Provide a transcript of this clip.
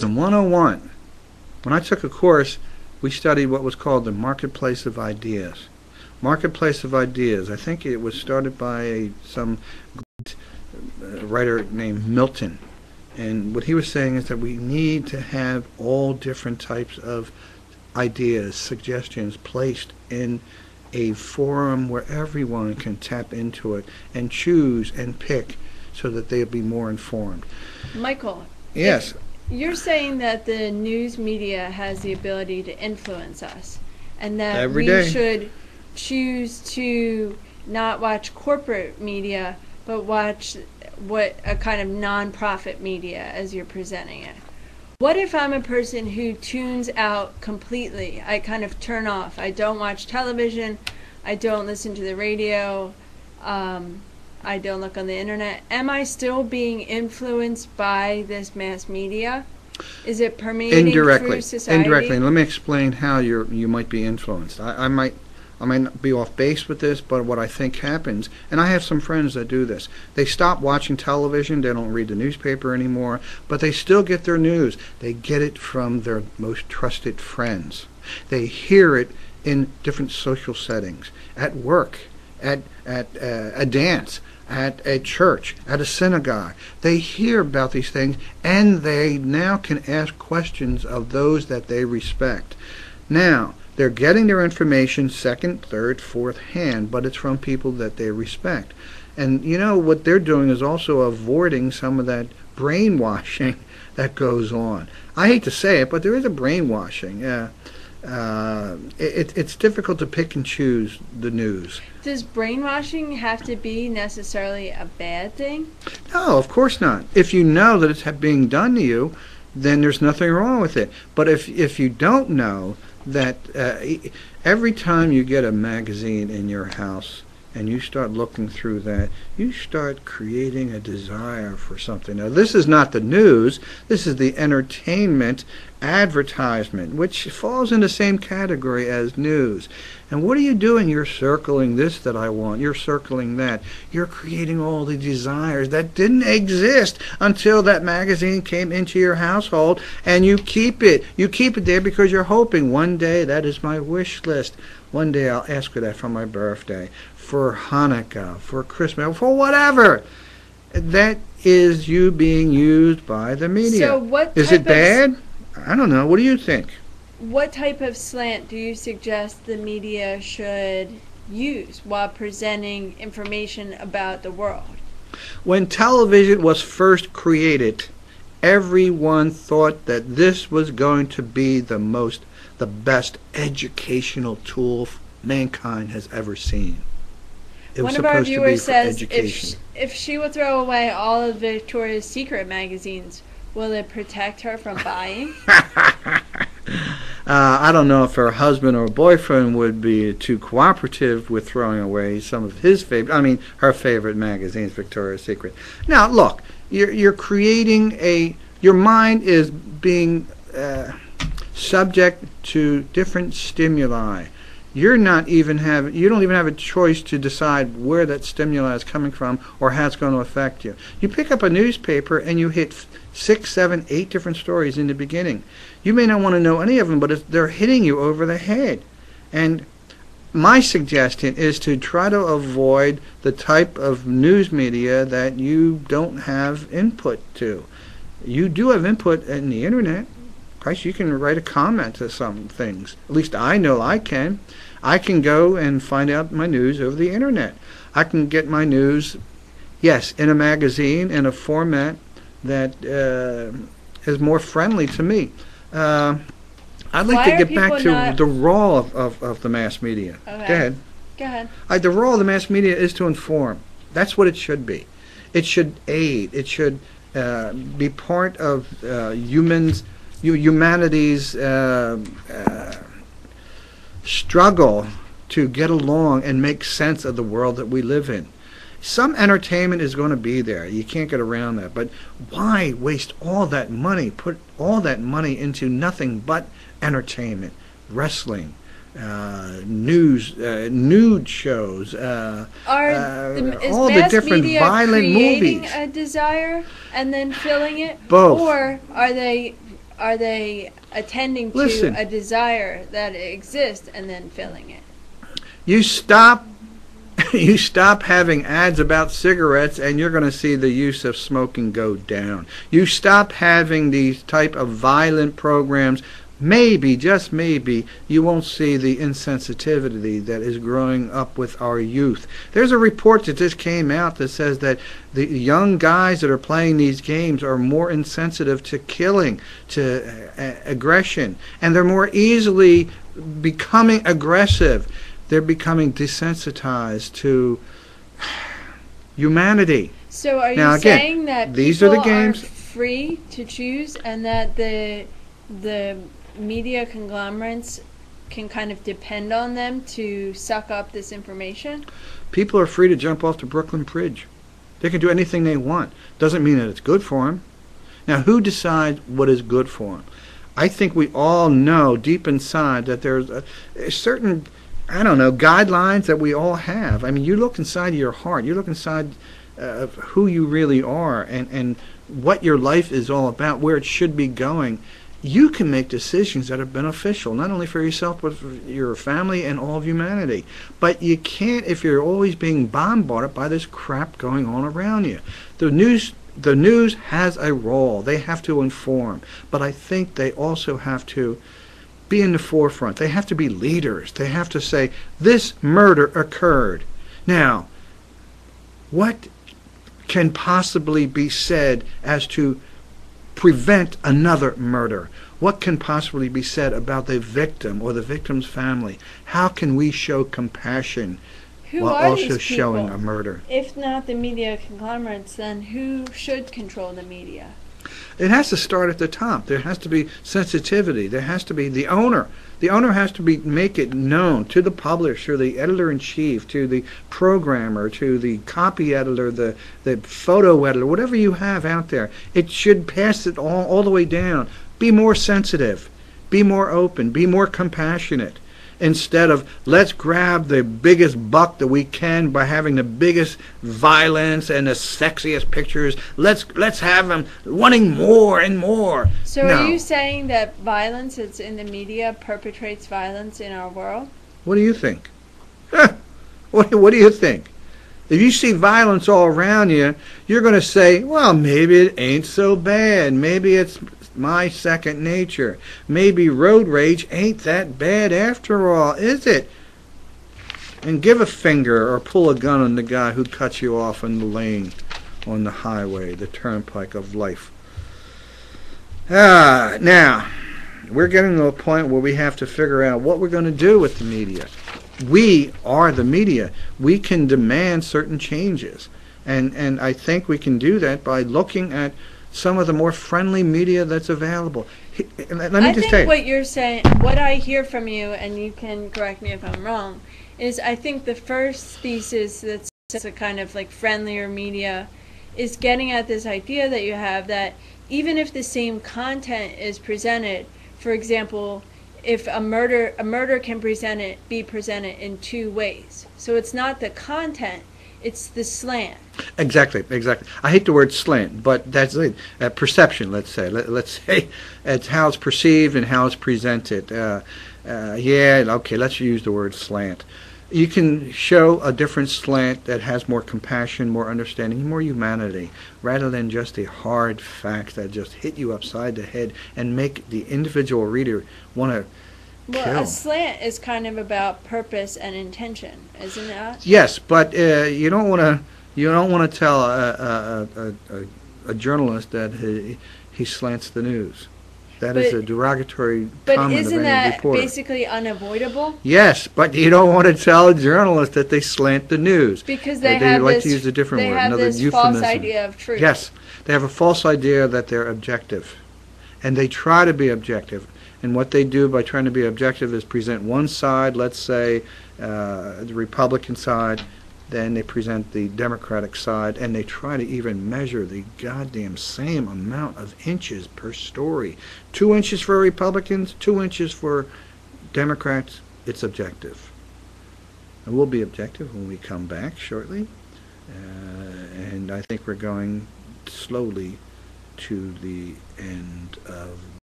In 101, when I took a course, we studied what was called the marketplace of ideas. Marketplace of ideas. I think it was started by some writer named Milton. And what he was saying is that we need to have all different types of ideas, suggestions placed in a forum where everyone can tap into it and choose and pick so that they'll be more informed. Michael. Yes. You're saying that the news media has the ability to influence us, and that Every we day. should choose to not watch corporate media, but watch what a kind of non-profit media as you're presenting it. What if I'm a person who tunes out completely? I kind of turn off. I don't watch television. I don't listen to the radio. I don't look on the internet. Am I still being influenced by this mass media? Is it permeating through society? Indirectly. And let me explain how you might be influenced. I might not be off base with this, but what I think happens, and I have some friends that do this, they stop watching television, they don't read the newspaper anymore, but they still get their news. They get it from their most trusted friends. They hear it in different social settings, at work, at a dance, at a church, at a synagogue. They hear about these things, and they now can ask questions of those that they respect. Now, they're getting their information second, third, fourth hand, but it's from people that they respect. And you know, what they're doing is also avoiding some of that brainwashing that goes on. I hate to say it, but there is a brainwashing. It's difficult to pick and choose the news. Does brainwashing have to be necessarily a bad thing? No, of course not. If you know that it's being done to you, then there's nothing wrong with it. But if you don't know that every time you get a magazine in your house and you start looking through that, you start creating a desire for something. Now, this is not the news. This is the entertainment advertisement, which falls in the same category as news. And what are you doing? You're circling this that I want. You're circling that. You're creating all the desires that didn't exist until that magazine came into your household, and you keep it. You keep it there because you're hoping one day, that is my wish list. One day I'll ask for that for my birthday, for Hanukkah, for Christmas, for whatever. That is you being used by the media. So what is it bad? I don't know. What do you think? What type of slant do you suggest the media should use while presenting information about the world? When television was first created, everyone thought that this was going to be the best educational tool mankind has ever seen. It was One of our supposed to be viewers for says education. if she will throw away all of Victoria's Secret magazines, will it protect her from buying? I don't know if her husband or boyfriend would be too cooperative with throwing away some of her favorite magazines, Victoria's Secret. Now, look, you're creating your mind is being subject to different stimuli. You don't even have a choice to decide where that stimuli is coming from or how it's going to affect you. You pick up a newspaper and you hit 6, 7, 8 different stories in the beginning. You may not want to know any of them, but they're hitting you over the head. And my suggestion is to try to avoid the type of news media that you don't have input to. You do have input in the internet. Christ, you can write a comment to some things. At least I know I can. I can go and find out my news over the internet. I can get my news, yes, in a magazine, in a format that is more friendly to me. I'd like to get back to the role of the mass media. Okay. Go ahead. The role of the mass media is to inform. That's what it should be. It should aid. It should be part of humanity's struggle to get along and make sense of the world that we live in. Some entertainment is going to be there. You can't get around that. But why waste all that money, put all that money into nothing but entertainment, wrestling, news, nude shows, all the different violent movies. Is mass media creating a desire and then filling it? Both. Or are they are they attending Listen. to a desire that exists and then filling it? You stop you stop having ads about cigarettes and you're going to see the use of smoking go down. You stop having these type of violent programs, maybe, just maybe, you won't see the insensitivity that is growing up with our youth. There's a report that just came out that says that the young guys that are playing these games are more insensitive to killing, to aggression, and they're more easily becoming aggressive. They're becoming desensitized to humanity. So are Now, you again, saying that these are people the games. are free to choose, and that the media conglomerates can kind of depend on them to suck up this information? People are free to jump off the Brooklyn Bridge. They can do anything they want. Doesn't mean that it's good for them. Now, who decides what is good for them? I think we all know deep inside that there's a certain, I don't know, guidelines that we all have. I mean, you look inside of your heart. You look inside of who you really are and what your life is all about, where it should be going. You can make decisions that are beneficial, not only for yourself, but for your family and all of humanity. But you can't if you're always being bombarded by this crap going on around you. The news has a role. They have to inform. But I think they also have to be in the forefront. They have to be leaders. They have to say, this murder occurred. Now, what can possibly be said as to prevent another murder? What can possibly be said about the victim or the victim's family? How can we show compassion while also showing a murder? If not the media conglomerates, then who should control the media? It has to start at the top. There has to be sensitivity. There has to be the owner. The owner has to make it known to the publisher, the editor-in-chief, to the programmer, to the copy editor, the photo editor, whatever you have out there. It should pass it all the way down. Be more sensitive. Be more open. Be more compassionate. Instead of, let's grab the biggest buck that we can by having the biggest violence and the sexiest pictures. Let's have them wanting more and more. So No. are you saying that violence that's in the media perpetrates violence in our world? What do you think? What do you think? If you see violence all around you, you're going to say, well, maybe it ain't so bad. Maybe it's my second nature. Maybe road rage ain't that bad after all, is it? And give a finger or pull a gun on the guy who cuts you off in the lane on the highway, the turnpike of life. Now, we're getting to a point where we have to figure out what we're going to do with the media. We are the media. We can demand certain changes. And I think we can do that by looking at some of the more friendly media that's available. Let me just tell you. What you're saying, what I hear from you, and you can correct me if I'm wrong, is I think the first thesis that's a kind of like friendlier media is getting at this idea that you have that even if the same content is presented, for example, if a murder can be presented in two ways. So it's not the content, it's the slant. Exactly. I hate the word slant, but that's it. Perception, let's say. Let's say it's how it's perceived and how it's presented. Okay, let's use the word slant. You can show a different slant that has more compassion, more understanding, more humanity, rather than just the hard facts that just hit you upside the head and make the individual reader want to Well, kill. a slant is kind of about purpose and intention, isn't that? Yes, but you don't want to tell a journalist that he slants the news. That is a derogatory But comment of isn't any that reporter. basically unavoidable? Yes, but you don't want to tell a journalist that they slant the news. Because they They have like this, to use a different they word, have another this euphemism. false idea of truth. Yes, they have a false idea that they're objective, and they try to be objective. And what they do by trying to be objective is present one side, let's say the Republican side, then they present the Democratic side, and they try to even measure the goddamn same amount of inches per story. 2 inches for Republicans, 2 inches for Democrats. It's objective. And we'll be objective when we come back shortly. And I think we're going slowly to the end of